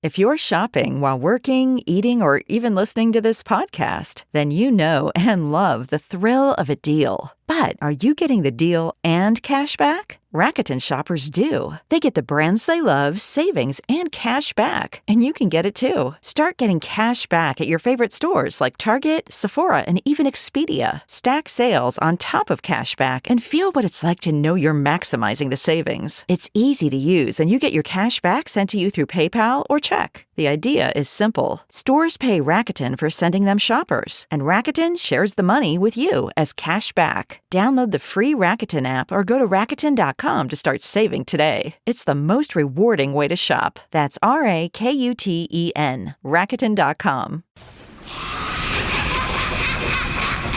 If you're shopping while working, eating, or even listening to this podcast, then you know and love the thrill of a deal. But are you getting the deal and cash back? Rakuten shoppers do. They get the brands they love, savings, and cash back. And you can get it too. Start getting cash back at your favorite stores like Target, Sephora, and even Expedia. Stack sales on top of cash back and feel what it's like to know you're maximizing the savings. It's easy to use, and you get your cash back sent to you through PayPal or check. The idea is simple. Stores pay Rakuten for sending them shoppers, and Rakuten shares the money with you as cash back. Download the free Rakuten app or go to Rakuten.com to start saving today. It's the most rewarding way to shop. That's Rakuten. Rakuten.com.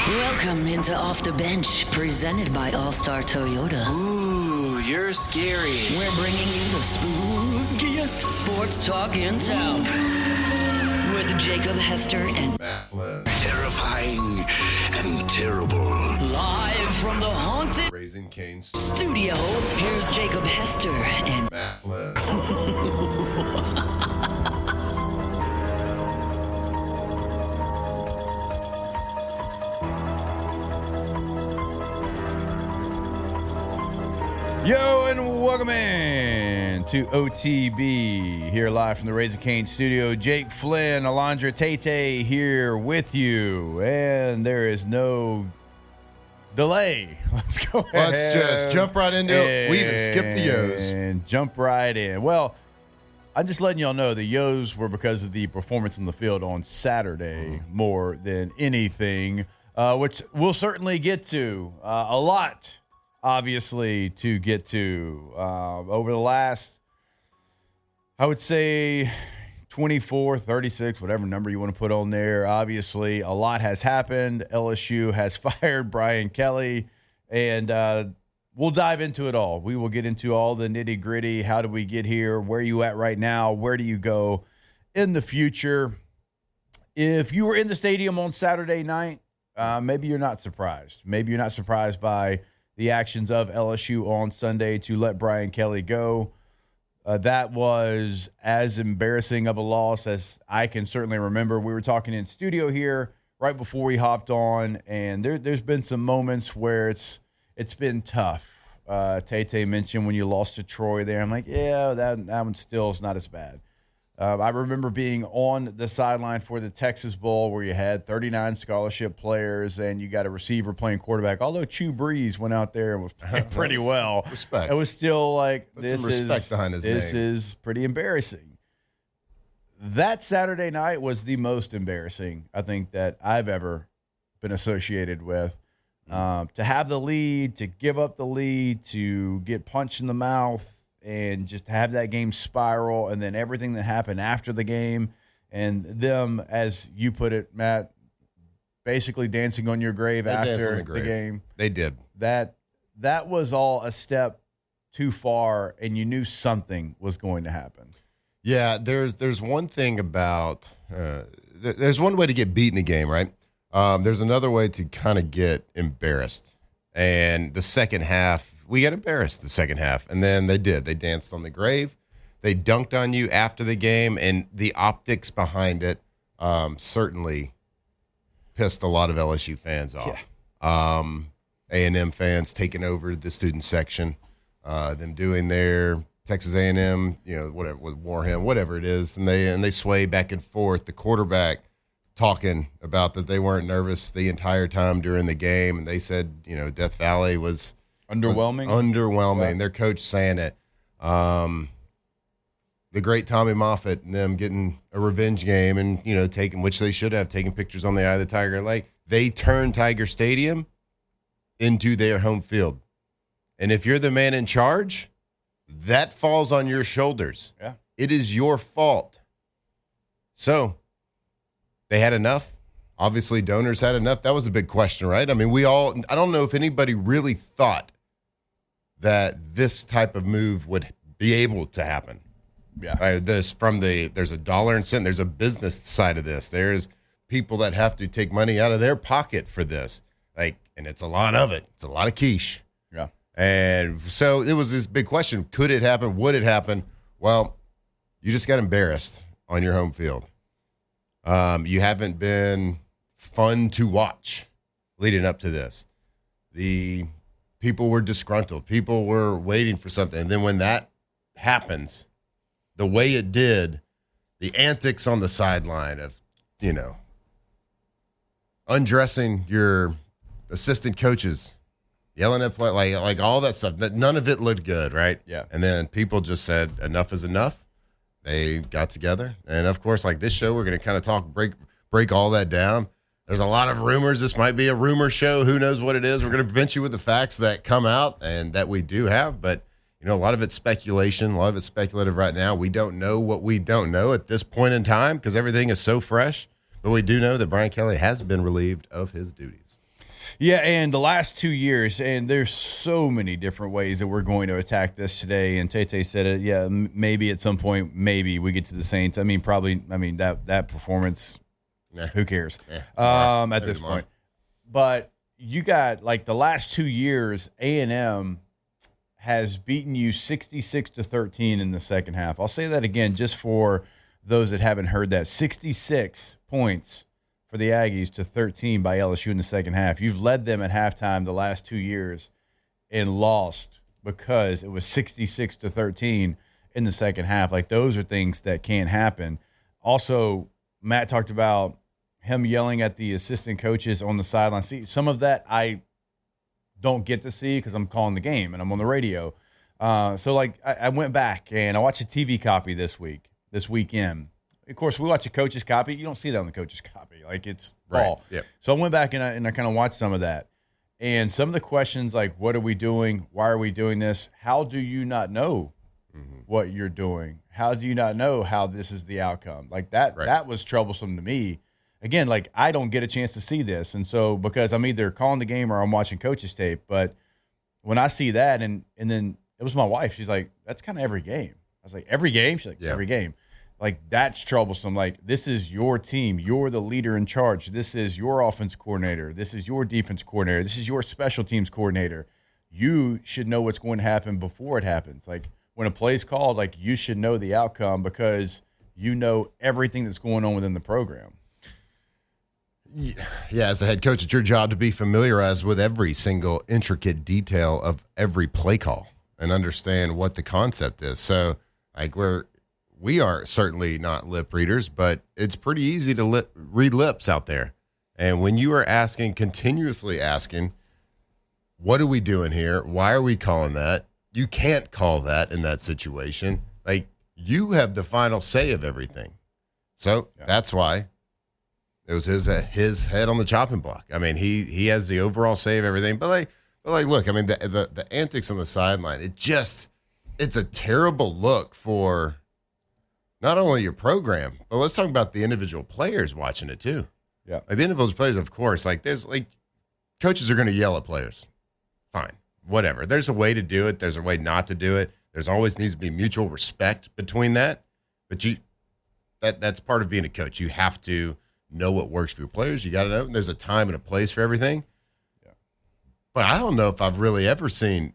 Welcome into Off the Bench, presented by All Star Toyota. Ooh, you're scary. We're bringing you the spookiest sports talk in town. With Jacob Hester and Terrifying and terrible. live from the haunted Raising Cane's studio, here's Jacob Hester and Yo, and welcome in to OTB, here live from the Raising Cane studio. Jake Flynn, Alondra Tate here with you, and there is no delay. Let's go ahead. Let's just jump right into it. We even skipped the Yo's. And jump right in. Well, I'm just letting y'all know the Yo's were because of the performance in the field on Saturday more than anything, which we'll certainly get to. A lot, obviously, to get to. Over the last, I would say, 24, 36, whatever number you want to put on there. Obviously, a lot has happened. LSU has fired Brian Kelly, and we'll dive into it all. We will get into all the nitty-gritty. How did we get here? Where are you at right now? Where do you go in the future? If you were in the stadium on Saturday night, maybe you're not surprised. Maybe you're not surprised by the actions of LSU on Sunday to let Brian Kelly go. That was as embarrassing of a loss as I can certainly remember. We were talking in studio here right before we hopped on, and there's been some moments where it's been tough. Tay mentioned when you lost to Troy there. I'm like, yeah, that one still is not as bad. I remember being on the sideline for the Texas Bowl where you had 39 scholarship players and you got a receiver playing quarterback. Although Chew Breeze went out there and was playing pretty well. Respect. It was still like, Put some respect behind his this name. is pretty embarrassing. That Saturday night was the most embarrassing, I think, that I've ever been associated with. To have the lead, to give up the lead, to get punched in the mouth, and just have that game spiral, and then everything that happened after the game, and them, as you put it, Matt, basically dancing on your grave after the game. They did. That was all a step too far, and you knew something was going to happen. Yeah, there's one thing about there's one way to get beat in a game, right? There's another way to kind of get embarrassed. And the second half, we got embarrassed the second half. And then they did. They danced on the grave. They dunked on you after the game. And the optics behind it certainly pissed a lot of LSU fans off. Yeah. A&M fans taking over the student section, them doing their Texas A&M, whatever, with Warham, whatever it is. And they sway back and forth. The quarterback talking about that they weren't nervous the entire time during the game. And they said, Death Valley was underwhelming. Yeah. Their coach saying it. The great Tommy Moffitt and them getting a revenge game and, which they should have taken pictures on the Eye of the Tiger Lake. They turned Tiger Stadium into their home field. And if you're the man in charge, that falls on your shoulders. Yeah. It is your fault. So they had enough. Obviously, donors had enough. That was a big question, right? I mean, I don't know if anybody really thought that this type of move would be able to happen. Yeah. There's a dollar and cent. There's a business side of this. There's people that have to take money out of their pocket for this. And it's a lot of it. It's a lot of quiche. Yeah. And so it was this big question. Could it happen? Would it happen? Well, you just got embarrassed. on your home field. You haven't been fun to watch leading up to this. The people were disgruntled. People were waiting for something. And then when that happens, the way it did, the antics on the sideline of, undressing your assistant coaches, yelling at play, like all that stuff, that none of it looked good, right? Yeah. And then people just said enough is enough. They got together, and of course, like this show, we're going to kind of break all that down. There's a lot of rumors. This might be a rumor show. Who knows what it is? We're going to present you with the facts that come out and that we do have, but a lot of it's speculation. A lot of it's speculative right now. We don't know what we don't know at this point in time because everything is so fresh. But we do know that Brian Kelly has been relieved of his duties. Yeah, and the last 2 years, and there's so many different ways that we're going to attack this today. And Tate said it, yeah, maybe at some point, maybe we get to the Saints. That performance, who cares at this point. But you got, like, the last 2 years, A&M has beaten you 66-13 in the second half. I'll say that again just for those that haven't heard that. 66 points for the Aggies to 13 by LSU in the second half. You've led them at halftime the last 2 years and lost because it was 66-13 in the second half. Like, those are things that can't happen. Also, Matt talked about him yelling at the assistant coaches on the sideline. See, some of that I don't get to see because I'm calling the game and I'm on the radio. So I went back and I watched a TV copy this weekend. Of course, we watch a coach's copy. You don't see that on the coach's copy. Like, it's ball. Right. Yep. So I went back and I kind of watched some of that. And some of the questions like, what are we doing? Why are we doing this? How do you not know what you're doing? How do you not know how this is the outcome? Like that, Right. That was troublesome to me. Again, like, I don't get a chance to see this. And so, because I'm either calling the game or I'm watching coach's tape. But when I see that, and then it was my wife, she's like, that's kind of every game. I was like, every game? She's like, Yeah. Every game. Like, that's troublesome. Like, this is your team. You're the leader in charge. This is your offense coordinator. This is your defense coordinator. This is your special teams coordinator. You should know what's going to happen before it happens. Like, when a play's called, like, you should know the outcome because you know everything that's going on within the program. Yeah, as a head coach, it's your job to be familiarized with every single intricate detail of every play call and understand what the concept is. So, like, we are certainly not lip readers, but it's pretty easy to read lips out there. And when you are continuously asking, what are we doing here? Why are we calling that? You can't call that in that situation. Like, you have the final say of everything. So that's why it was his head on the chopping block. I mean, he has the overall say of everything. But look, I mean, the antics on the sideline, it's a terrible look for not only your program, but let's talk about the individual players watching it too. Yeah. Like, the individual players, of course, like, there's, like, coaches are going to yell at players. Fine. Whatever. There's a way to do it. There's a way not to do it. There's always needs to be mutual respect between that. But that's part of being a coach. You have to know what works for your players. You got to know there's a time and a place for everything. Yeah. But I don't know if I've really ever seen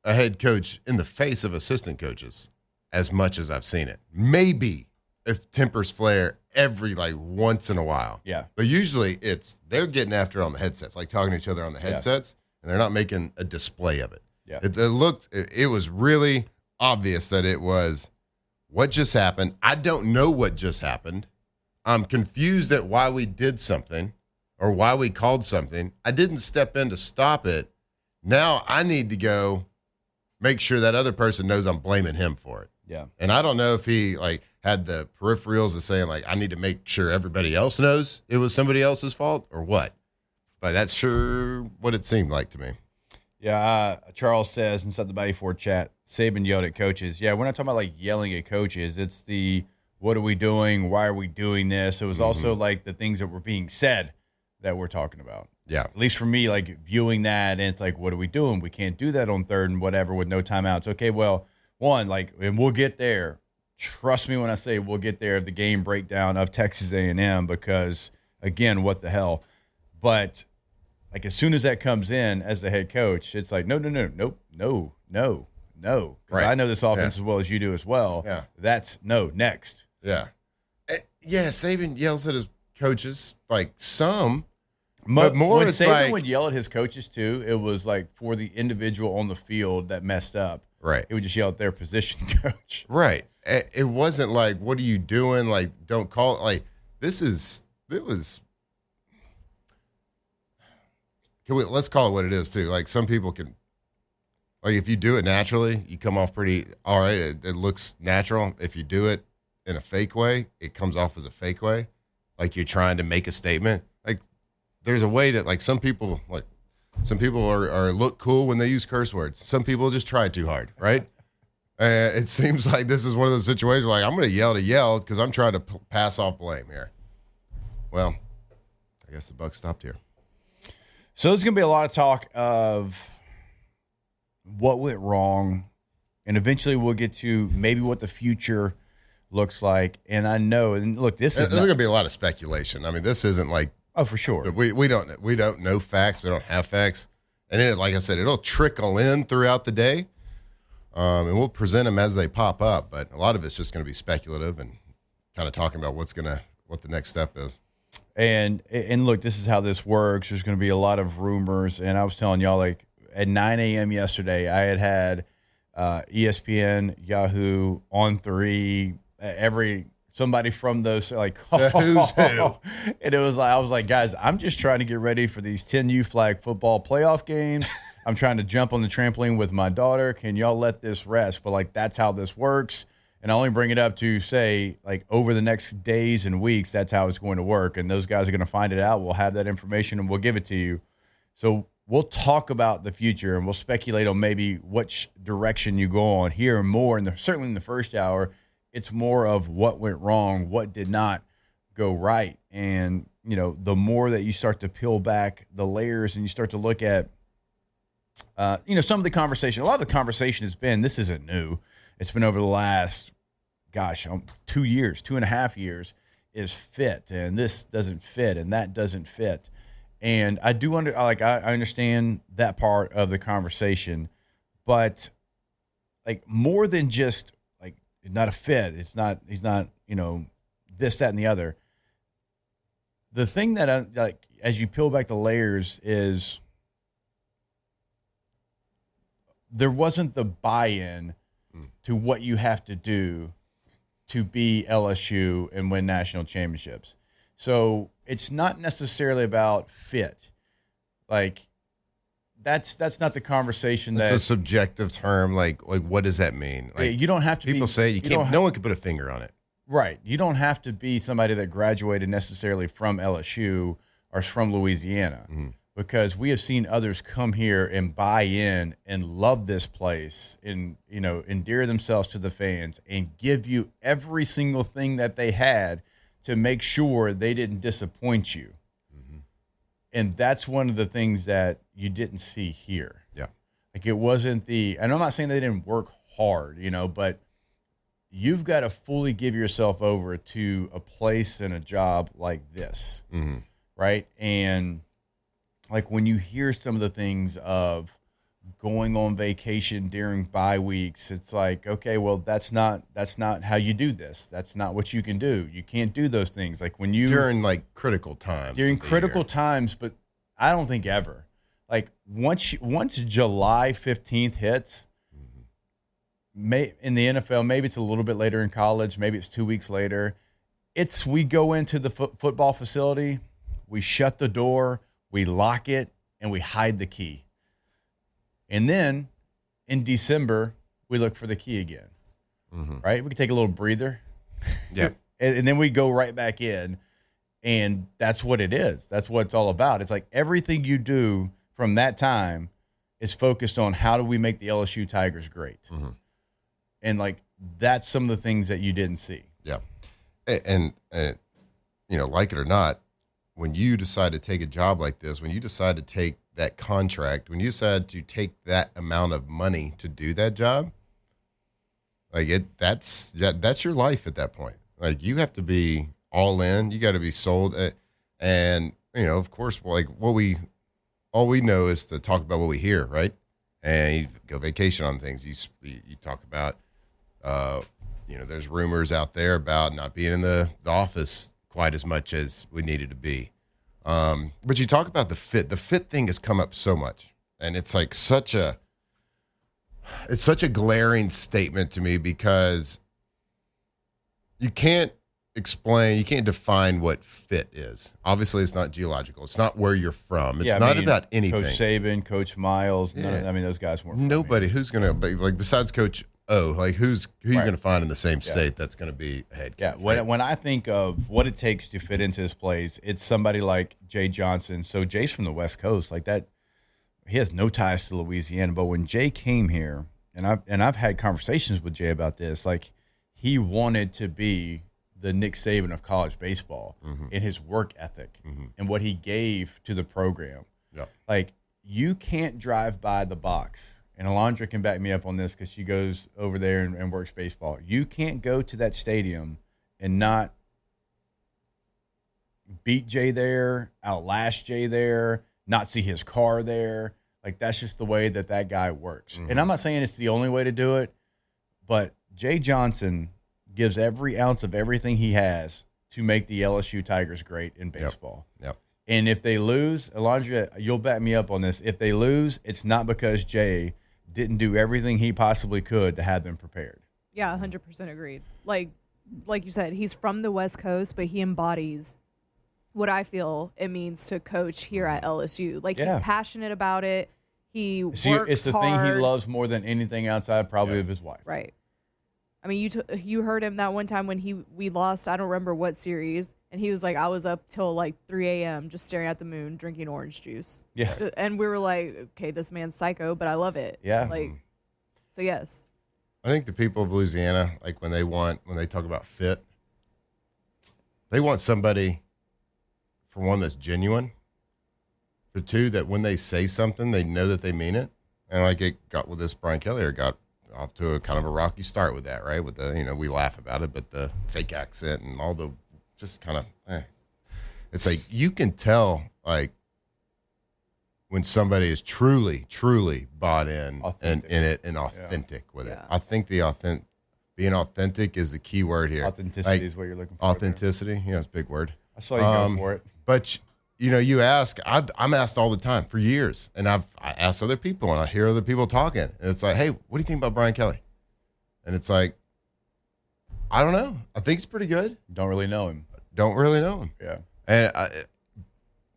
a head coach in the face of assistant coaches as much as I've seen it. Maybe if tempers flare every, like, once in a while. Yeah. But usually they're getting after it on the headsets, like talking to each other on the headsets, and they're not making a display of it. Yeah. It was really obvious that it was what just happened. I don't know what just happened. I'm confused at why we did something or why we called something. I didn't step in to stop it. Now I need to go make sure that other person knows I'm blaming him for it. Yeah. And I don't know if he, like, had the peripherals of saying, like, I need to make sure everybody else knows it was somebody else's fault or what. But that's sure what it seemed like to me. Yeah, Charles says inside the Bayou Ford chat, Saban yelled at coaches. Yeah, we're not talking about, like, yelling at coaches. It's the what are we doing? Why are we doing this? It was also, like, the things that were being said that we're talking about. Yeah. At least for me, like, viewing that, and it's like, what are we doing? We can't do that on third and whatever with no timeouts. Okay, well, one, like, and we'll get there. Trust me when I say we'll get there, the game breakdown of Texas A&M, because, again, what the hell. But, like, as soon as that comes in as the head coach, it's like, no. Because Right. I know this offense as well as you do as well. Yeah. That's next. Yeah. Yeah, Saban yells at his coaches, like some, but more when it's Saban like would yell at his coaches too, it was like for the individual on the field that messed up. right, He would just yell at their position coach. right. It wasn't like, "What are you doing?" Like, don't call it. Like, it was. Let's call it what it is too. Like, some people can, like, if you do it naturally, you come off pretty all right. It looks natural. If you do it in a fake way, it comes off as a fake way, like you're trying to make a statement. Like, there's a way that, like, some people are look cool when they use curse words. Some people just try too hard, right? It seems like this is one of those situations where, like, I'm going to yell because I'm trying to pass off blame here. Well, I guess the buck stopped here. So there's going to be a lot of talk of what went wrong, and eventually we'll get to maybe what the future looks like. And I know, and look, this is There's going to be a lot of speculation. I mean, this isn't like, oh, for sure. we don't know facts. We don't have facts, and it, like I said, it'll trickle in throughout the day, and we'll present them as they pop up. But a lot of it's just going to be speculative and kind of talking about what the next step is. And look, this is how this works. There's going to be a lot of rumors, and I was telling y'all, like, at 9 a.m. yesterday, I had ESPN, Yahoo, On3, somebody from those, like, Who's who? And it was like, I was like, guys, I'm just trying to get ready for these 10U flag football playoff games. I'm trying to jump on the trampoline with my daughter. Can y'all let this rest? But, like, that's how this works. And I only bring it up to say, like, over the next days and weeks, that's how it's going to work. And those guys are going to find it out. We'll have that information, and we'll give it to you. So we'll talk about the future, and we'll speculate on maybe which direction you go on here and more. And certainly in the first hour, it's more of what went wrong, what did not go right. And, you know, the more that you start to peel back the layers and you start to look at, some of the conversation, a lot of the conversation has been, this isn't new. It's been over the last, 2.5 years, is fit, and this doesn't fit, and that doesn't fit. And I do I understand that part of the conversation, but, like, more than just, like, not a fit. He's not, this, that, and the other. The thing that as you peel back the layers is there wasn't the buy-in to what you have to do to be LSU and win national championships. So it's not necessarily about fit. Like, that's not the conversation. That's a subjective term. Like what does that mean? Like, you don't have to. People say you can't. No one can put a finger on it. Right. You don't have to be somebody that graduated necessarily from LSU or from Louisiana, because we have seen others come here and buy in and love this place and, endear themselves to the fans and give you every single thing that they had to make sure they didn't disappoint you. And that's one of the things that you didn't see here. Yeah. Like, it wasn't and I'm not saying they didn't work hard, but you've got to fully give yourself over to a place and a job like this. Right. And, like, when you hear some of the things of going on vacation during bye weeks, it's like, okay, well, that's not how you do this. That's not what you can do. You can't do those things. Like, when you during, like, critical times. During critical times, but I don't think ever. Like, once July 15th hits, in the NFL, maybe it's a little bit later in college, maybe it's 2 weeks later. We go into the football facility, we shut the door, we lock it, and we hide the key. And then in December, we look for the key again. Right? We can take a little breather. Yeah. and then we go right back in. And that's what it is. That's what it's all about. It's like everything you do from that time is focused on how do we make the LSU Tigers great. And, like, that's some of the things that you didn't see. Yeah. And like it or not, when you decide to take a job like this, when you decide to take that contract, when you decide to take that amount of money to do that job, like, that's your life at that point. Like, you have to be all in. You got to be sold. And, of course, like, all we know is to talk about what we hear, right? And you go vacation on things. You talk about there's rumors out there about not being in the office quite as much as we needed to be. But you talk about the fit. The fit thing has come up so much, and it's like such a glaring statement to me because you can't define what fit is. Obviously, it's not geological. It's not where you're from. It's not about anything. Coach Saban, Coach Miles, those guys weren't. Nobody who's going to, like, besides Coach O, like, who you going to find in the same state that's going to be a head coach? Yeah, when I think of what it takes to fit into this place, it's somebody like Jay Johnson. So Jay's from the West Coast. Like that, he has no ties to Louisiana. But when Jay came here, and I've had conversations with Jay about this, like he wanted to be the Nick Saban of college baseball in his work ethic and what he gave to the program. Yeah. Like, you can't drive by the box, and Alondra can back me up on this because she goes over there and works baseball. You can't go to that stadium and not beat Jay there, outlast Jay there, not see his car there. Like, that's just the way that guy works. And I'm not saying it's the only way to do it, but Jay Johnson – gives every ounce of everything he has to make the LSU Tigers great in baseball. Yep. And if they lose, Alondra, you'll back me up on this. If they lose, it's not because Jay didn't do everything he possibly could to have them prepared. Yeah, 100% agreed. Like you said, he's from the West Coast, but he embodies what I feel it means to coach here at LSU. Like, he's passionate about it. He works it's the hard. thing he loves more than anything outside probably of his wife. Right. I mean, you heard him that one time when we lost, I don't remember what series, and he was like, I was up till like 3 a.m. just staring at the moon, drinking orange juice. Yeah. And we were like, okay, this man's psycho, but I love it. Yeah. Like, so yes. I think the people of Louisiana, like when they talk about fit, they want somebody, for one, that's genuine. For two, that when they say something, they know that they mean it. And like it got with this Brian Kelly, or got off to a kind of a rocky start with that, right? With the, we laugh about it, but the fake accent and all the just kind of, It's like you can tell, like, when somebody is truly, truly bought in and in it and authentic with it. I think being authentic is the key word here. Authenticity is what you're looking for. Authenticity, it's a big word. I saw you go for it. But you ask, I'm asked all the time for years, and I ask other people, and I hear other people talking, and it's like, hey, what do you think about Brian Kelly? And it's like, I don't know. I think he's pretty good. Don't really know him. Yeah.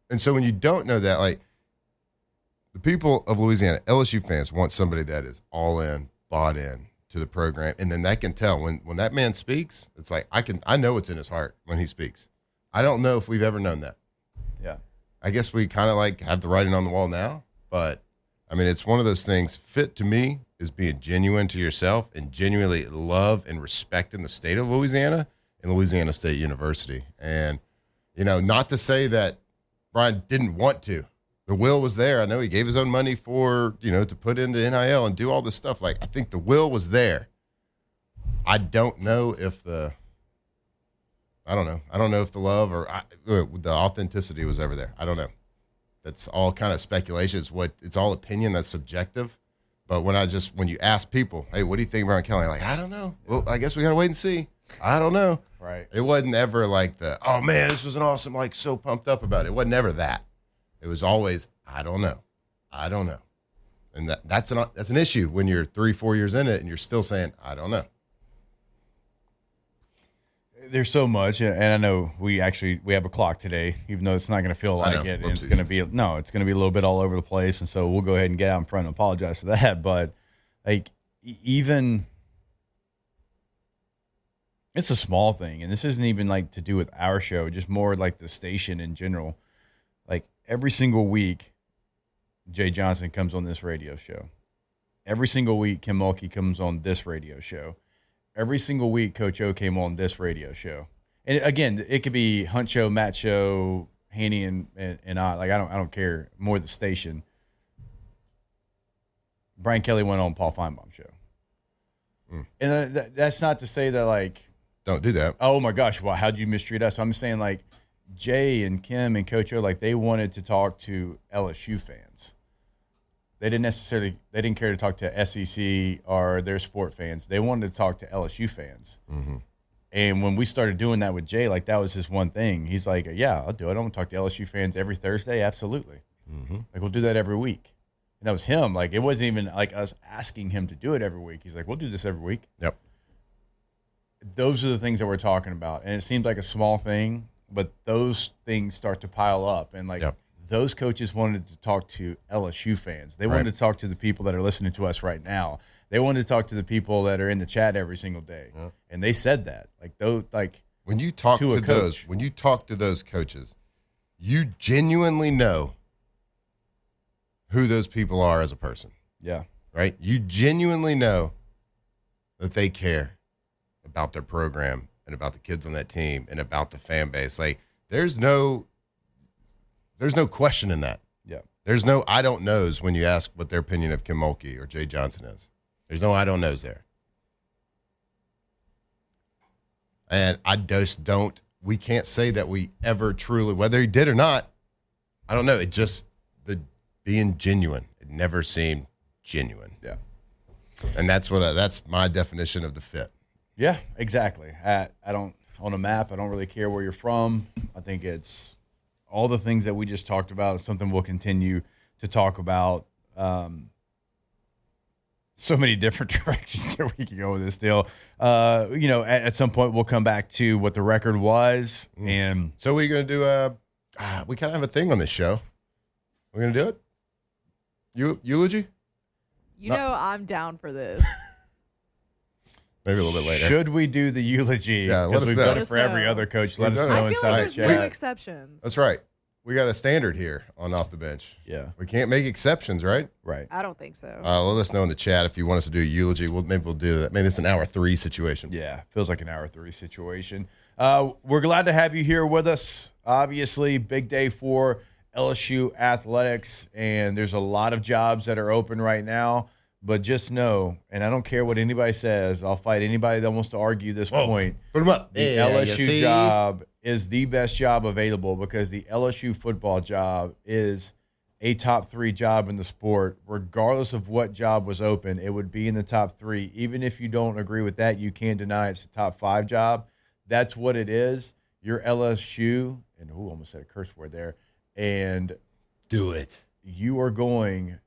And so when you don't know that, like, the people of Louisiana, LSU fans, want somebody that is all in, bought in to the program, and then that can tell when that man speaks. It's like I know what's in his heart when he speaks. I don't know if we've ever known that. Yeah. I guess we kind of like have the writing on the wall now, but I mean, it's one of those things. Fit to me is being genuine to yourself and genuinely love and respect in the state of Louisiana and Louisiana State University. And, not to say that Brian didn't want to. The will was there. I know he gave his own money for, to put into NIL and do all this stuff. Like, I think the will was there. I don't know if the love or the authenticity was ever there. I don't know. That's all kind of speculation. It's all opinion. That's subjective. But when you ask people, hey, what do you think about Kelly? Like, I don't know. Well, I guess we got to wait and see. I don't know. Right. It wasn't ever like oh man, this was an awesome, like, so pumped up about it. It wasn't ever that. It was always, I don't know. And that's an issue when you're 3-4 years in it and you're still saying, I don't know. There's so much, and I know we have a clock today, even though it's not going to feel like it. It's going to be a little bit all over the place, and so we'll go ahead and get out in front and apologize for that. But like, even it's a small thing, and this isn't even like to do with our show, just more like the station in general. Like, every single week, Jay Johnson comes on this radio show. Every single week, Kim Mulkey comes on this radio show. Every single week, Coach O came on this radio show. And again, it could be Hunt Show, Matt Show, Haney, and I. Like, I don't care. More the station. Brian Kelly went on Paul Feinbaum show. And that's not to say that, like, don't do that. Oh my gosh, well, how'd you mistreat us? I'm saying, like, Jay and Kim and Coach O, like, they wanted to talk to LSU fans. they didn't care to talk to SEC or their sport fans. They wanted to talk to LSU fans. Mm-hmm. And when we started doing that with Jay, like that was his one thing. He's like, yeah, I'll do it. I'm going to talk to LSU fans every Thursday. Absolutely. Mm-hmm. Like, we'll do that every week. And that was him. Like, it wasn't even like us asking him to do it every week. He's like, we'll do this every week. Yep. Those are the things that we're talking about. And it seems like a small thing, but those things start to pile up. And, like, those coaches wanted to talk to LSU fans. They wanted to talk to the people that are listening to us right now. They wanted to talk to the people that are in the chat every single day. Yeah. And they said that. Like, those, like, when you talk to those coaches, you genuinely know who those people are as a person. Yeah. Right? You genuinely know that they care about their program and about the kids on that team and about the fan base. Like, there's no question in that. Yeah. There's no I don't knows when you ask what their opinion of Kim Mulkey or Jay Johnson is. There's no I don't knows there. And I just don't, we can't say that we ever truly, whether he did or not, I don't know. It just, being genuine, it never seemed genuine. Yeah. And that's my definition of the fit. Yeah, exactly. I don't, on a map, I don't really care where you're from. I think it's all the things that we just talked about. It's something we'll continue to talk about. So many different directions that we can go with this deal. At some point we'll come back to what the record was. And so we're going to do we kind of have a thing on this show. We're going to do it? Eulogy? I'm down for this. Maybe a little bit later. Should we do the eulogy? Yeah, let us we've know. done it for every other coach. Let us know I feel inside like the there's chat. no exceptions. That's right. We got a standard here on Off the Bench. Yeah. We can't make exceptions, right? Right. I don't think so. Let us know in the chat if you want us to do a eulogy. Maybe we'll do that. Maybe it's an hour 3 situation. Yeah, feels like an hour 3 situation. We're glad to have you here with us. Obviously, big day for LSU athletics, and there's a lot of jobs that are open right now. But just know, and I don't care what anybody says, I'll fight anybody that wants to argue this point. Put them up. The LSU job is the best job available because the LSU football job is a top 3 job in the sport. Regardless of what job was open, it would be in the top 3. Even if you don't agree with that, you can't deny it's a top 5 job. That's what it is. You're LSU, and almost said a curse word there, and do it. You are going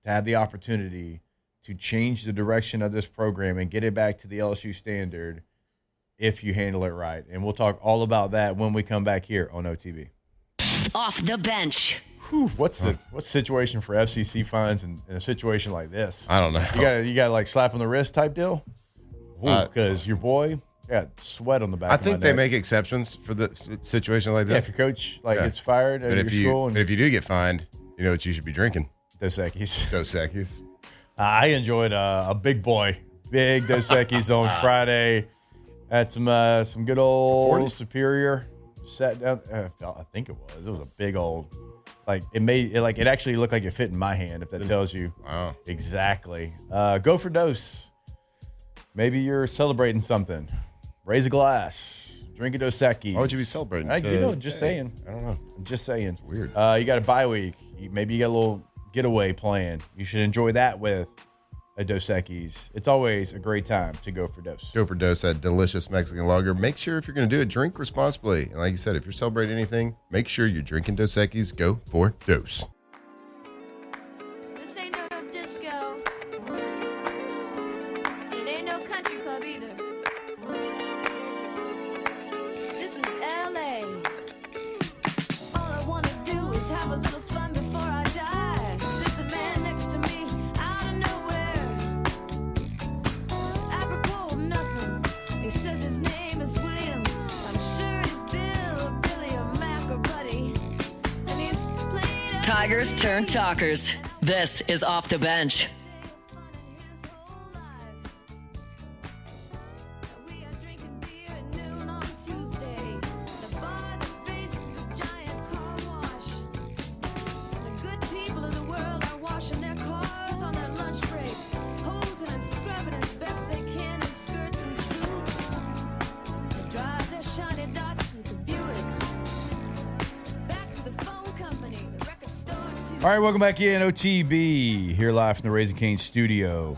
to have the opportunity to change the direction of this program and get it back to the LSU standard if you handle it right. And we'll talk all about that when we come back here on OTB. Off the bench. Whew, what's the situation for FCC fines in a situation like this? I don't know. You got like slap on the wrist type deal? Because your boy got sweat on the back. I think they make exceptions for the situation like that. Yeah, if your coach gets fired at your school. But if you do get fined, you know what you should be drinking? Dos Equis. I enjoyed a big Dos Equis on Friday at some good old 40? Superior. Sat down. I think it was a big old, like it actually looked like it fit in my hand. If that tells you exactly. Go for Dos. Maybe you're celebrating something. Raise a glass. Drink a Dos Equis. Why would you be celebrating? Just saying. I don't know. Just saying. It's weird. You got a bye week. Maybe you got a little getaway plan. You should enjoy that with a Dos Equis. It's always a great time to go for Dos. Go for Dos, that delicious Mexican lager. Make sure if you're going to do it, drink responsibly. And like you said, if you're celebrating anything, make sure you're drinking Dos Equis. Go for Dos. This ain't no disco. It ain't no country club either. This is LA. All I wanna do is have a little fun before I die. There's a man next to me out of nowhere. It's apropos of nothing. He says his name is William. I'm sure he's Bill or Billy or Mac or Buddy. And he's playing Tigers turn talkers. This is Off the Bench. Back to the phone company, the record store too. All right, welcome back in OTB here live from the Raising Cane's studio.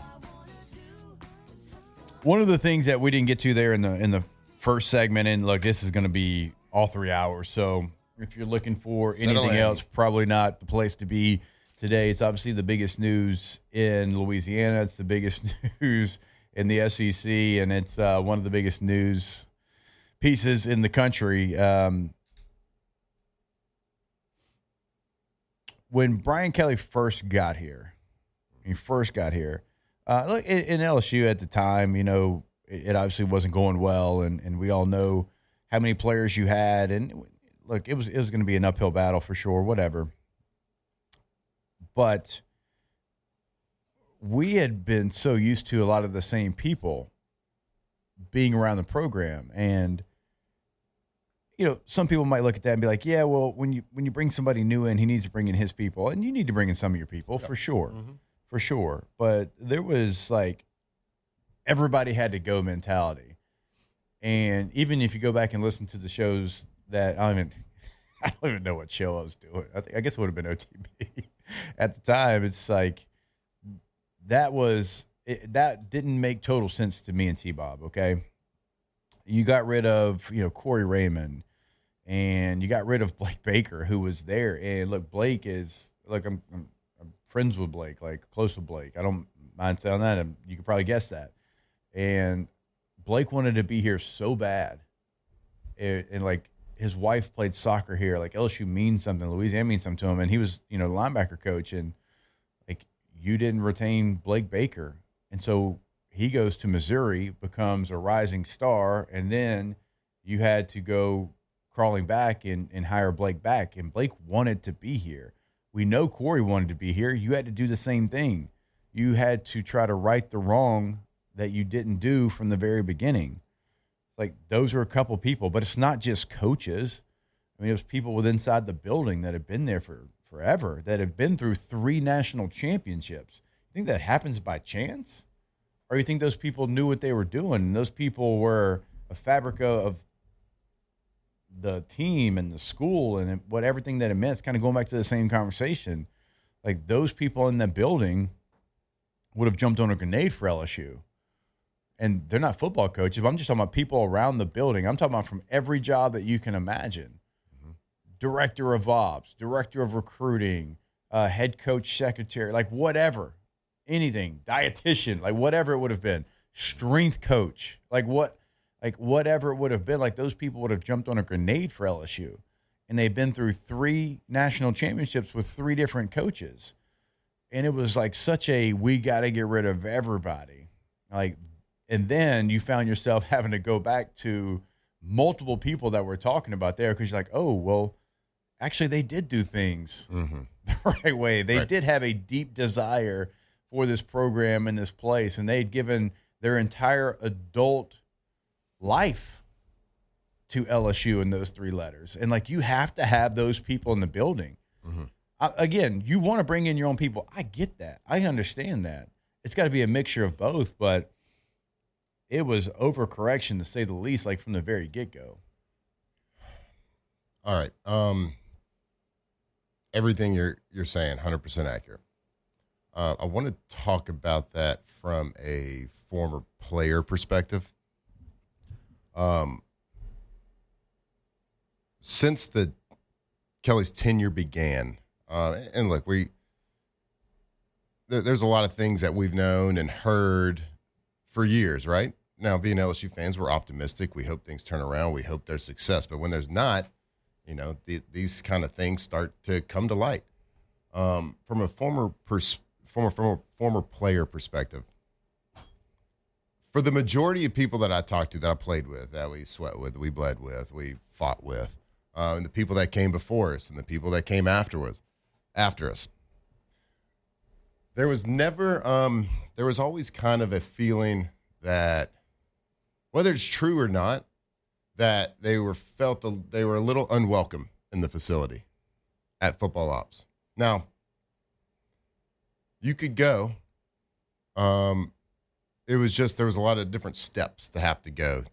One of the things that we didn't get to there in the first segment, and look, this is going to be all 3 hours. So if you're looking for anything else, probably not the place to be today. It's obviously the biggest news in Louisiana. It's the biggest news in the SEC, and it's one of the biggest news pieces in the country. When Brian Kelly first got here, look, in LSU at the time, it obviously wasn't going well, and we all know how many players you had. And look, it was going to be an uphill battle for sure, whatever. But we had been so used to a lot of the same people being around the program, and some people might look at that and be like, yeah, well, when you bring somebody new in, he needs to bring in his people, and you need to bring in some of your people for sure, for sure. But there was like everybody had to go mentality, and even if you go back and listen to the shows that I don't even know what show I was doing. I guess it would have been OTB at the time. It's like that didn't make total sense to me and T-Bob. Okay. You got rid of, Corey Raymond, and you got rid of Blake Baker, who was there. And look, Blake is like, I'm friends with Blake, like close with Blake. I don't mind saying that. And you could probably guess that. And Blake wanted to be here so bad. And like his wife played soccer here. Like LSU means something. Louisiana means something to him. And he was, the linebacker coach. And like, you didn't retain Blake Baker. And so he goes to Missouri, becomes a rising star, and then you had to go crawling back and hire Blake back. And Blake wanted to be here. We know Corey wanted to be here. You had to do the same thing. You had to try to right the wrong that you didn't do from the very beginning. Like, those are a couple people, but it's not just coaches. I mean, it was people within inside the building that have been there for forever, that have been through 3 national championships. You think that happens by chance? Or you think those people knew what they were doing? And those people were a fabric of the team and the school and everything that it meant. It's kind of going back to the same conversation. Like, those people in that building would have jumped on a grenade for LSU. And they're not football coaches, but I'm just talking about people around the building. I'm talking about from every job that you can imagine. Director of ops, director of recruiting, head coach, secretary, like whatever. Anything, dietitian, like whatever it would have been, strength coach, whatever it would have been, like those people would have jumped on a grenade for LSU. And they've been through 3 national championships with 3 different coaches. And it was like we got to get rid of everybody. And then you found yourself having to go back to multiple people that we're talking about there, because you're like, oh, well, actually they did do things the right way. They did have a deep desire for this program in this place, and they'd given their entire adult life to LSU in those 3 letters. And like, you have to have those people in the building. Again, you want to bring in your own people. I get that. I understand that. It's got to be a mixture of both, but it was overcorrection to say the least, like from the very get-go. All right. Everything you're saying, 100% accurate. I want to talk about that from a former player perspective. Since Kelly's tenure began, and look, there's a lot of things that we've known and heard for years, right? Now, being LSU fans, we're optimistic. We hope things turn around. We hope there's success. But when there's not, these kind of things start to come to light. From a former player perspective, for the majority of people that I talked to, that I played with, that we sweat with, we bled with, we fought with, and the people that came before us and the people that came after us, there was always kind of a feeling that, whether it's true or not, that they were a little unwelcome in the facility at football ops. Now, you could go. It was just, there was a lot of different steps to have to go.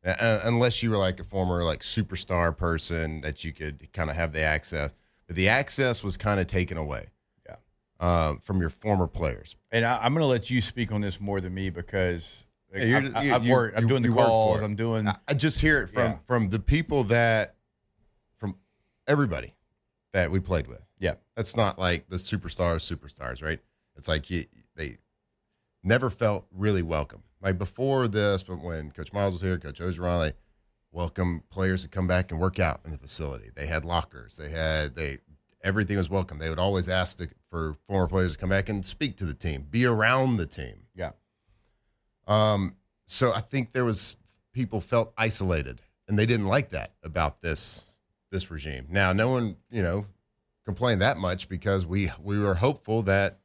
Unless you were like a former like superstar person that you could kind of have the access. but the access was kind of taken away. From your former players. And I'm going to let you speak on this more than me because I'm I'm doing the calls. I'm doing. I just hear it from the people from everybody that we played with. Yeah. That's not like the superstars, right? It's like they never felt really welcome. Like before this, but when Coach Miles was here, Coach Ogeron, they welcomed players to come back and work out in the facility. They had lockers. Everything was welcome. They would always ask for former players to come back and speak to the team, be around the team. Yeah. So I think people felt isolated, and they didn't like that about this regime. Now, no one, complained that much because we were hopeful that,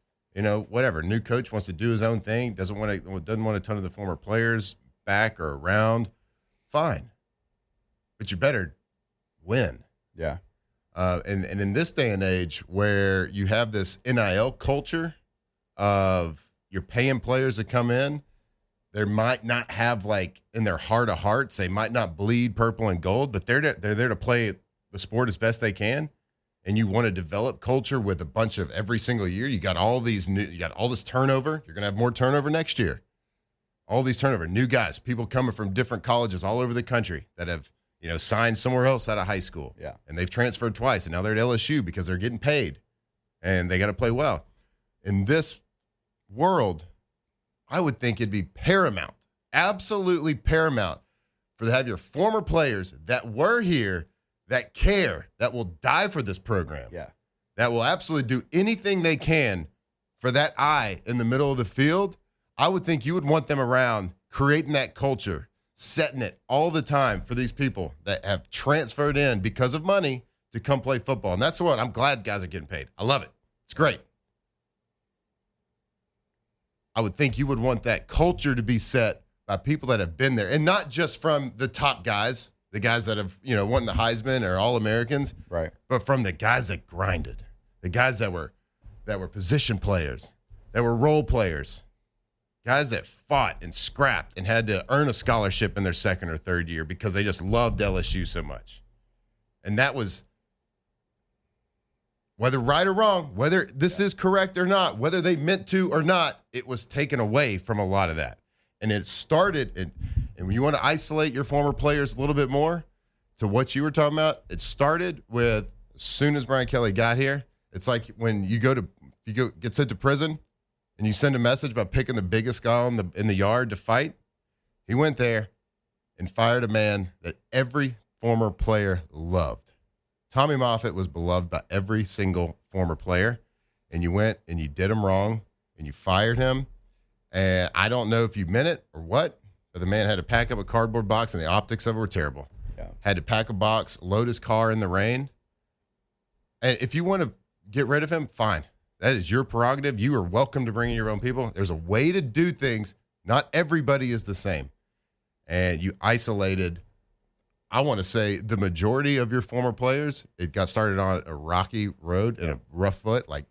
whatever, new coach wants to do his own thing, doesn't want a ton of the former players back or around, fine. But you better win. Yeah. And in this day and age where you have this NIL culture of you're paying players to come in, they might not have, like, in their heart of hearts, they might not bleed purple and gold, but they're there to play the sport as best they can. And you want to develop culture with a bunch of every single year. You got all this turnover. You're going to have more turnover next year. All these turnover, new guys, people coming from different colleges all over the country that have, signed somewhere else out of high school. Yeah. And they've transferred twice, and now they're at LSU because they're getting paid, and they got to play well. In this world, I would think it'd be paramount, absolutely paramount, to have your former players that were here, that care, that will die for this program, that will absolutely do anything they can for that eye in the middle of the field. I would think you would want them around, creating that culture, setting it all the time for these people that have transferred in because of money to come play football. And that's what I'm glad guys are getting paid. I love it. It's great. I would think you would want that culture to be set by people that have been there, and not just from the top guys, the guys that have, won the Heisman or All-Americans, right? But from the guys that grinded, the guys that were position players, that were role players, guys that fought and scrapped and had to earn a scholarship in their second or third year because they just loved LSU so much. And that was, whether right or wrong, whether this is correct or not, whether they meant to or not, it was taken away from a lot of that. And it started, and when you want to isolate your former players a little bit more to what you were talking about, it started with, as soon as Brian Kelly got here, it's like when you get sent to prison, and you send a message about picking the biggest guy in the yard to fight. He went there and fired a man that every former player loved. Tommy Moffitt was beloved by every single former player, and you went and you did him wrong, and you fired him. And I don't know if you meant it or what, but the man had to pack up a cardboard box, and the optics of it were terrible. Yeah. Had to pack a box, load his car in the rain. And if you want to get rid of him, fine. That is your prerogative. You are welcome to bring in your own people. There's a way to do things. Not everybody is the same. And you isolated, I want to say, the majority of your former players. It got started on a rocky road and a rough foot. Like,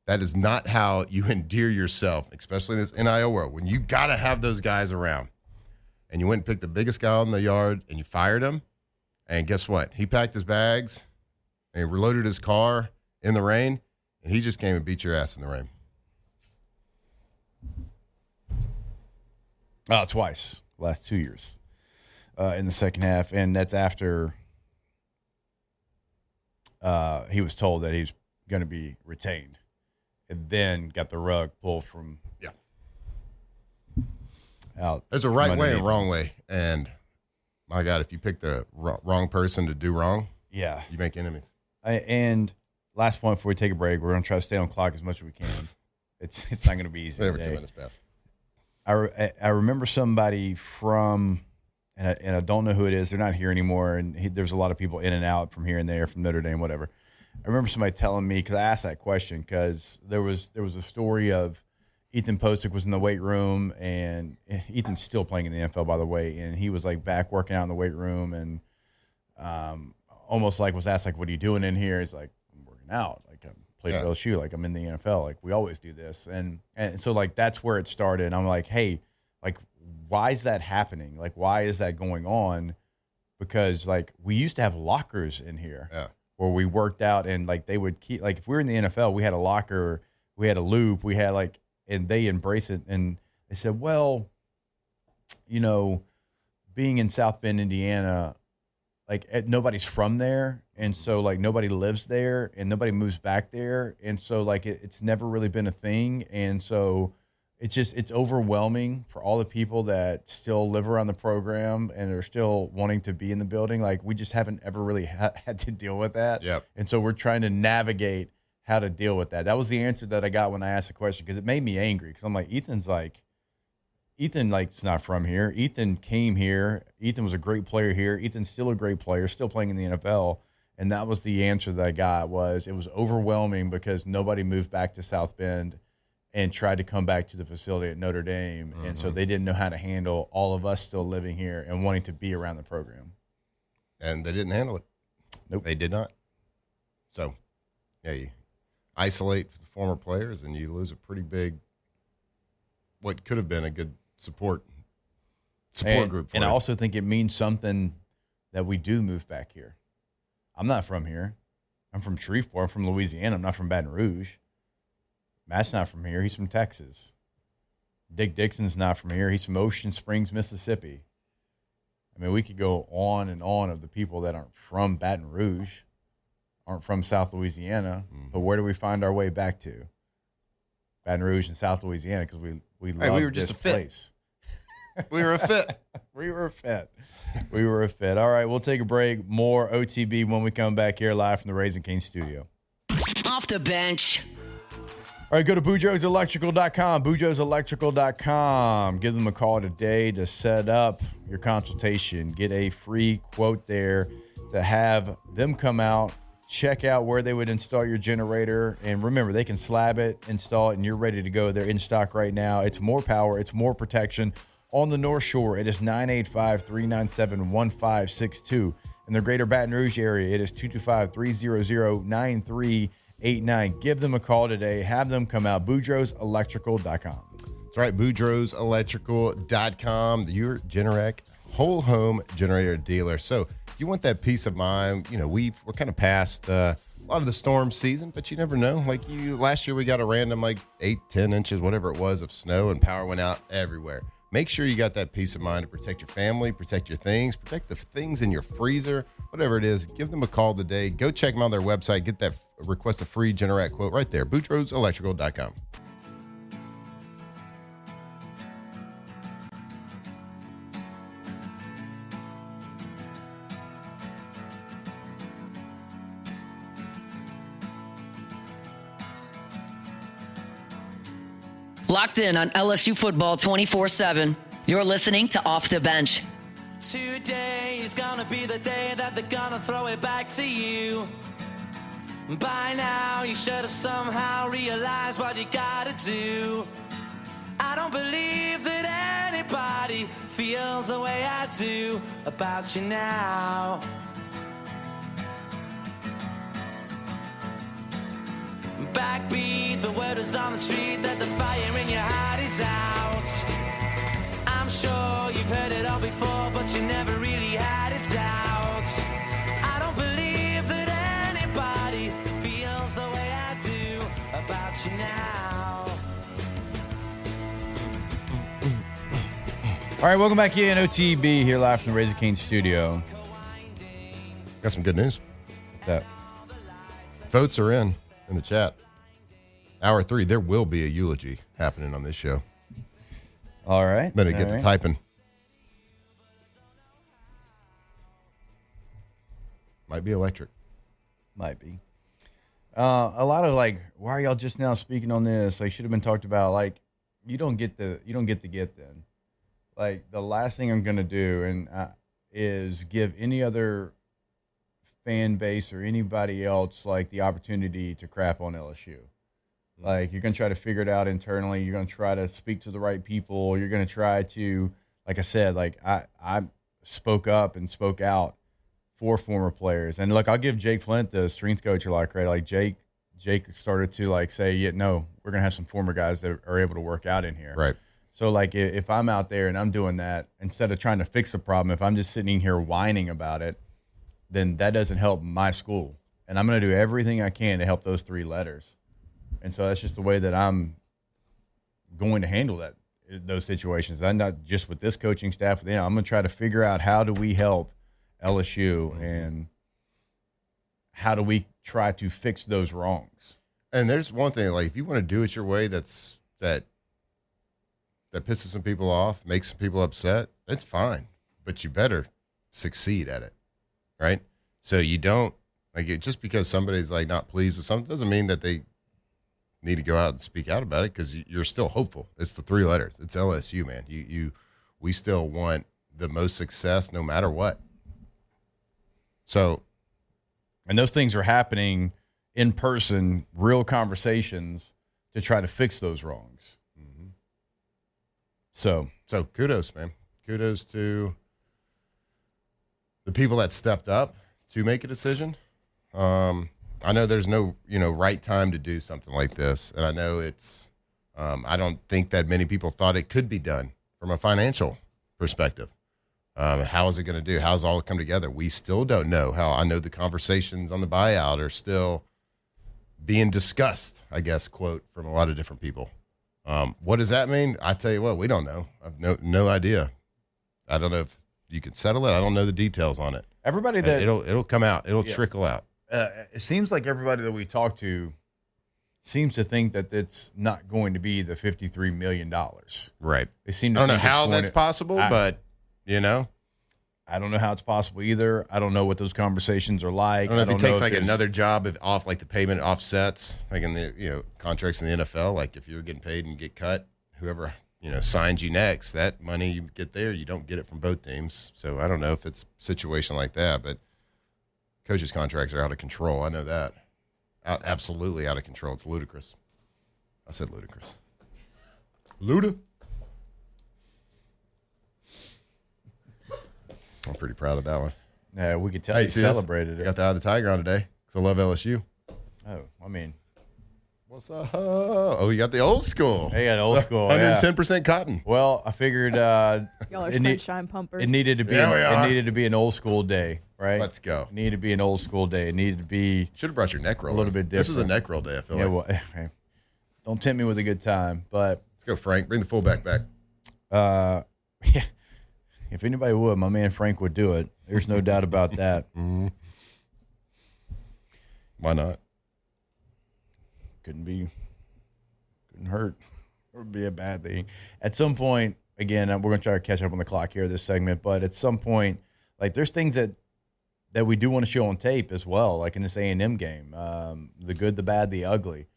that is not how you endear yourself, especially in this NIL world, when you got to have those guys around. And you went and picked the biggest guy in the yard, and you fired him. And guess what? He packed his bags, and he reloaded his car in the rain, and he just came and beat your ass in the rain. Twice, last 2 years in the second half. And that's after he was told that he's going to be retained, and then got the rug pulled from out. There's a right way and a wrong way. And, my God, if you pick the wrong person to do wrong, you make enemies. And last point before we take a break, we're going to try to stay on clock as much as we can. It's not going to be easy. Every 2 minutes past. I remember somebody from, and I don't know who it is. They're not here anymore. And there's a lot of people in and out from here and there, from Notre Dame, whatever. I remember somebody telling me, because I asked that question, because there was a story of Ethan Posick was in the weight room, and Ethan's still playing in the NFL, by the way, and he was like back working out in the weight room, and almost like was asked, like, what are you doing in here? He's like, I'm working out. Like, I'm playing for LSU. Like, I'm in the NFL. Like, we always do this. And so, like, that's where it started. And I'm like, hey, like, why is that happening? Like, why is that going on? Because, like, we used to have lockers in here where we worked out and like they would keep like if we were in the NFL, we had a locker, we had a loop, we had like, and they embrace it. And they said, well, you know, being in South Bend, Indiana, like nobody's from there. And so like nobody lives there and nobody moves back there. And so like it's never really been a thing. And so it's overwhelming for all the people that still live around the program and are still wanting to be in the building. Like we just haven't ever really had to deal with that. Yep. And so we're trying to navigate how to deal with that. That was the answer that I got when I asked the question, because it made me angry, because I'm like, Ethan's not from here. Ethan came here. Ethan was a great player here. Ethan's still a great player, still playing in the NFL. And that was the answer that I got, was it was overwhelming because nobody moved back to South Bend and tried to come back to the facility at Notre Dame. Mm-hmm. And so they didn't know how to handle all of us still living here and wanting to be around the program. And they didn't handle it. Nope. They did not. So, yeah, you isolate the former players and you lose a pretty big, what could have been a good support group for And it. I also think it means something that we do move back here. I'm not from here. I'm from Shreveport. I'm from Louisiana. I'm not from Baton Rouge. Matt's not from here. He's from Texas. Dick Dixon's not from here. He's from Ocean Springs, Mississippi. I mean, we could go on and on of the people that aren't from Baton Rouge, aren't from South Louisiana, but where do we find our way back to? Baton Rouge and South Louisiana, because we love we were just this a fit. place. We were a fit. We were a fit. We were a fit. All right, we'll take a break. More OTB when we come back here live from the Raising Cane's studio. Off the bench. All right, go to BoudreauxElectrical.com, BoudreauxElectrical.com. Give them a call today to set up your consultation. Get a free quote there to have them come out, check out where they would install your generator. And remember, they can slab it, install it, and you're ready to go. They're in stock right now. It's more power. It's more protection. On the North Shore, it is 985-397-1562. In the greater Baton Rouge area, it is 225-300-9389. Give them a call today. Have them come out. BoudreauxElectrical.com. That's right, BoudreauxElectrical.com, your Generac whole home generator dealer. So if you want that peace of mind, you know, we're kind of past a lot of the storm season, but you never know. Like last year we got a random like 8-10 inches, whatever it was, of snow, and power went out everywhere. Make sure you got that peace of mind to protect your family, protect your things, protect the things in your freezer, whatever it is. Give them a call today. Go check them on their website. Get that, request a free Generac quote right there, BoudreauxElectrical.com. Locked in on LSU football 24/7. You're listening to Off the Bench. Today is gonna be the day that they're gonna throw it back to you. By now, you should have somehow realized what you gotta do. I don't believe that anybody feels the way I do about you now. Backbeat, the word is on the street that the fire in your heart is out. I'm sure you've heard it all before, but you never really had a doubt. I don't believe that anybody feels the way I do about you now. All right, welcome back in OTB here live from the Raising Cane's studio. Got some good news. What's that? Votes are in the chat. Hour 3, there will be a eulogy happening on this show. All right. Better get to typing. Might be electric. Might be. A lot of like, why are y'all just now speaking on this? Like, should have been talked about. Like, you don't get then. Like, the last thing I'm gonna do is give any other fan base or anybody else like the opportunity to crap on LSU. Like, you're going to try to figure it out internally. You're going to try to speak to the right people. You're going to try to, like I said, like I spoke up and spoke out for former players. And look, I'll give Jake Flint, the strength coach, a lot of credit. Like Jake started to like say, yeah, no, we're going to have some former guys that are able to work out in here. Right. So like if I'm out there and I'm doing that, instead of trying to fix the problem, if I'm just sitting here whining about it, then that doesn't help my school. and I'm going to do everything I can to help those 3 letters. And so that's just the way that I'm going to handle those situations. I'm not just with this coaching staff. I'm going to try to figure out how do we help LSU and how do we try to fix those wrongs. And there's one thing, like if you want to do it your way, that pisses some people off, makes some people upset, that's fine. But you better succeed at it, right? So you don't just because somebody's like not pleased with something doesn't mean that they need to go out and speak out about it, because you're still hopeful. It's the 3 letters. It's LSU, man. We still want the most success no matter what. So, and those things are happening in person, real conversations to try to fix those wrongs. Mm-hmm. So kudos, man. Kudos to the people that stepped up to make a decision. I know there's no, right time to do something like this. And I know it's, I don't think that many people thought it could be done from a financial perspective. How is it going to do? How's it all come together? We still don't know how. I know the conversations on the buyout are still being discussed, I guess, quote, from a lot of different people. What does that mean? I tell you what, we don't know. I've no idea. I don't know if you can settle it. I don't know the details on it. Everybody that it'll come out. It'll trickle out. It seems like everybody that we talk to seems to think that it's not going to be the $53 million. Right. They seem to I don't know think how that's possible, but I don't know how it's possible either. I don't know what those conversations are like. I don't know if he takes like another job off, like the payment offsets, like in the contracts in the NFL. Like if you're getting paid and get cut, whoever signs you next, that money you get there, you don't get it from both teams. So I don't know if it's a situation like that, but coaches' contracts are out of control. I know that. Absolutely out of control. It's ludicrous. I said ludicrous. Luda. I'm pretty proud of that one. Yeah, we could tell you celebrated it. I got the eye of the tiger on today because I love LSU. Oh, I mean. What's up? Oh, you got the old school. Hey, got the old school. 110% cotton. Well, I figured y'all are sunshine pumpers. It needed to be an old school day, right? Let's go. It needed to be an old school day. It needed to be. Should have brought your neck roll. A little bit different. This was a neck roll day, I feel like. Well, hey, don't tempt me with a good time, but let's go, Frank. Bring the fullback back. Yeah. If anybody would, my man Frank would do it. There's no doubt about that. Mm-hmm. Why not? Couldn't hurt. It would be a bad thing. At some point, again, we're going to try to catch up on the clock here, this segment, but at some point, like there's things that we do want to show on tape as well, like in this A&M game, the good, the bad, the ugly.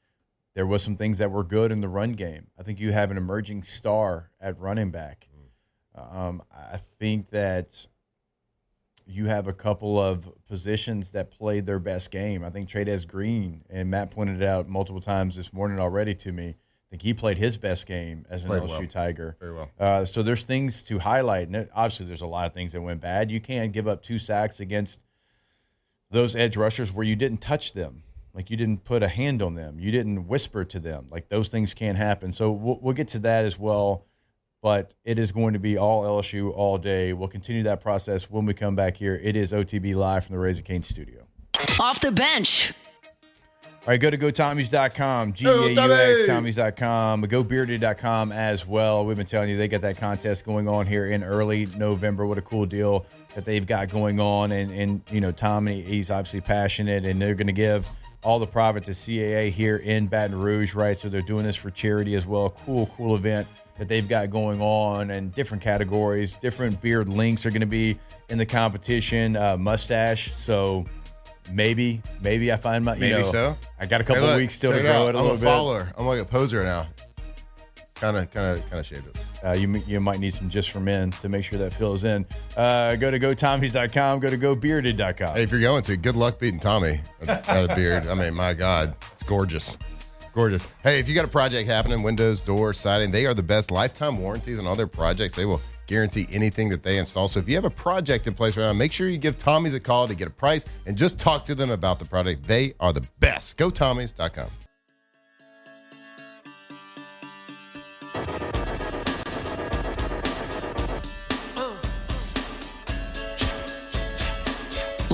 There was some things that were good in the run game. I think you have an emerging star at running back. I think that you have a couple of positions that played their best game. I think Trades Green, and Matt pointed it out multiple times this morning already to me, I think he played his best game as an LSU Tiger. Very well. So there's things to highlight. And obviously there's a lot of things that went bad. You can't give up 2 sacks against those edge rushers where you didn't touch them. Like you didn't put a hand on them. You didn't whisper to them. Like those things can't happen. So we'll get to that as well. But it is going to be all LSU all day. We'll continue that process when we come back here. It is OTB Live from the Raising Cane's studio. Off the bench. All right, go to GoTommies.com, GEAUX, Tommies.com, GoBearded.com as well. We've been telling you they got that contest going on here in early November. What a cool deal that they've got going on. And Tommy, he's obviously passionate, and they're going to give all the profit to CAA here in Baton Rouge, right? So they're doing this for charity as well. Cool event that they've got going on, and different categories, different beard lengths are going to be in the competition. Mustache, so maybe I find my so. I got a couple of weeks still to grow it a little bit. I'm a follower. I'm like a poser now. Kind of shaved it. You might need some just for men to make sure that fills in. Go to GoTommies.com. Go to GoBearded.com. Hey, if you're going to, good luck beating Tommy out of the beard. I mean, my God, it's gorgeous. Gorgeous. Hey, if you got a project happening, windows, doors, siding, they are the best lifetime warranties on all their projects. They will guarantee anything that they install. So if you have a project in place right now, make sure you give Tommy's a call to get a price and just talk to them about the product. They are the best. GoTommies.com.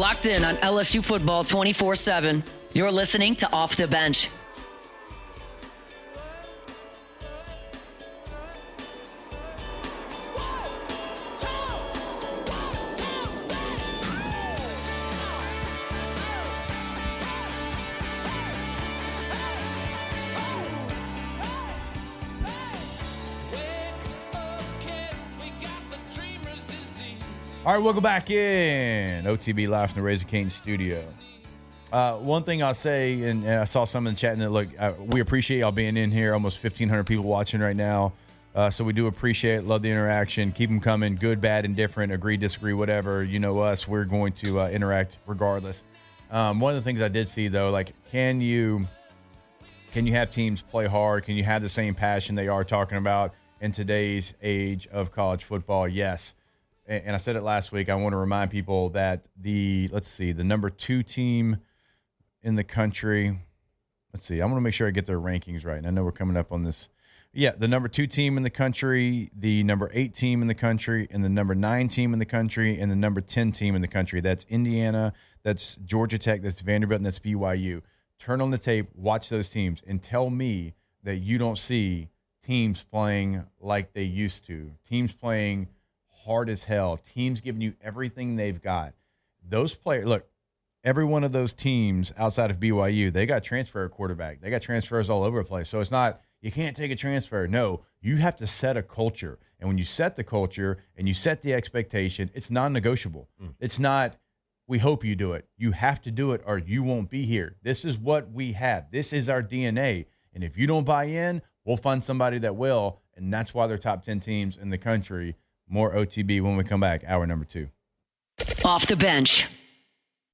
Locked in on LSU football 24/7. You're listening to Off the Bench. All right, welcome back in. OTB live from the Razor Cane studio. One thing I'll say, and I saw some in the chat, and look, we appreciate y'all being in here. Almost 1,500 people watching right now. So we do appreciate it. Love the interaction. Keep them coming. Good, bad, indifferent, agree, disagree, whatever. You know us. We're going to interact regardless. One of the things I did see, though, like, can you have teams play hard? Can you have the same passion they are talking about in today's age of college football? Yes. And I said it last week. I want to remind people that the number 2 team in the country. Let's see. I want to make sure I get their rankings right. And I know we're coming up on this. Yeah, the number 2 team in the country, the number 8 team in the country, and the number 9 team in the country, and the number 10 team in the country. That's Indiana, that's Georgia Tech, that's Vanderbilt, and that's BYU. Turn on the tape, watch those teams, and tell me that you don't see teams playing like they used to. Teams playing hard as hell. Teams giving you everything they've got. Those players, look, every one of those teams outside of BYU, they got transfer quarterback. They got transfers all over the place. So it's not, you can't take a transfer. No, you have to set a culture. And when you set the culture and you set the expectation, it's non-negotiable. It's not, we hope you do it. You have to do it or you won't be here. This is what we have. This is our DNA. And if you don't buy in, we'll find somebody that will. And that's why they're top 10 teams in the country. More OTB when we come back. Hour number 2. Off the Bench.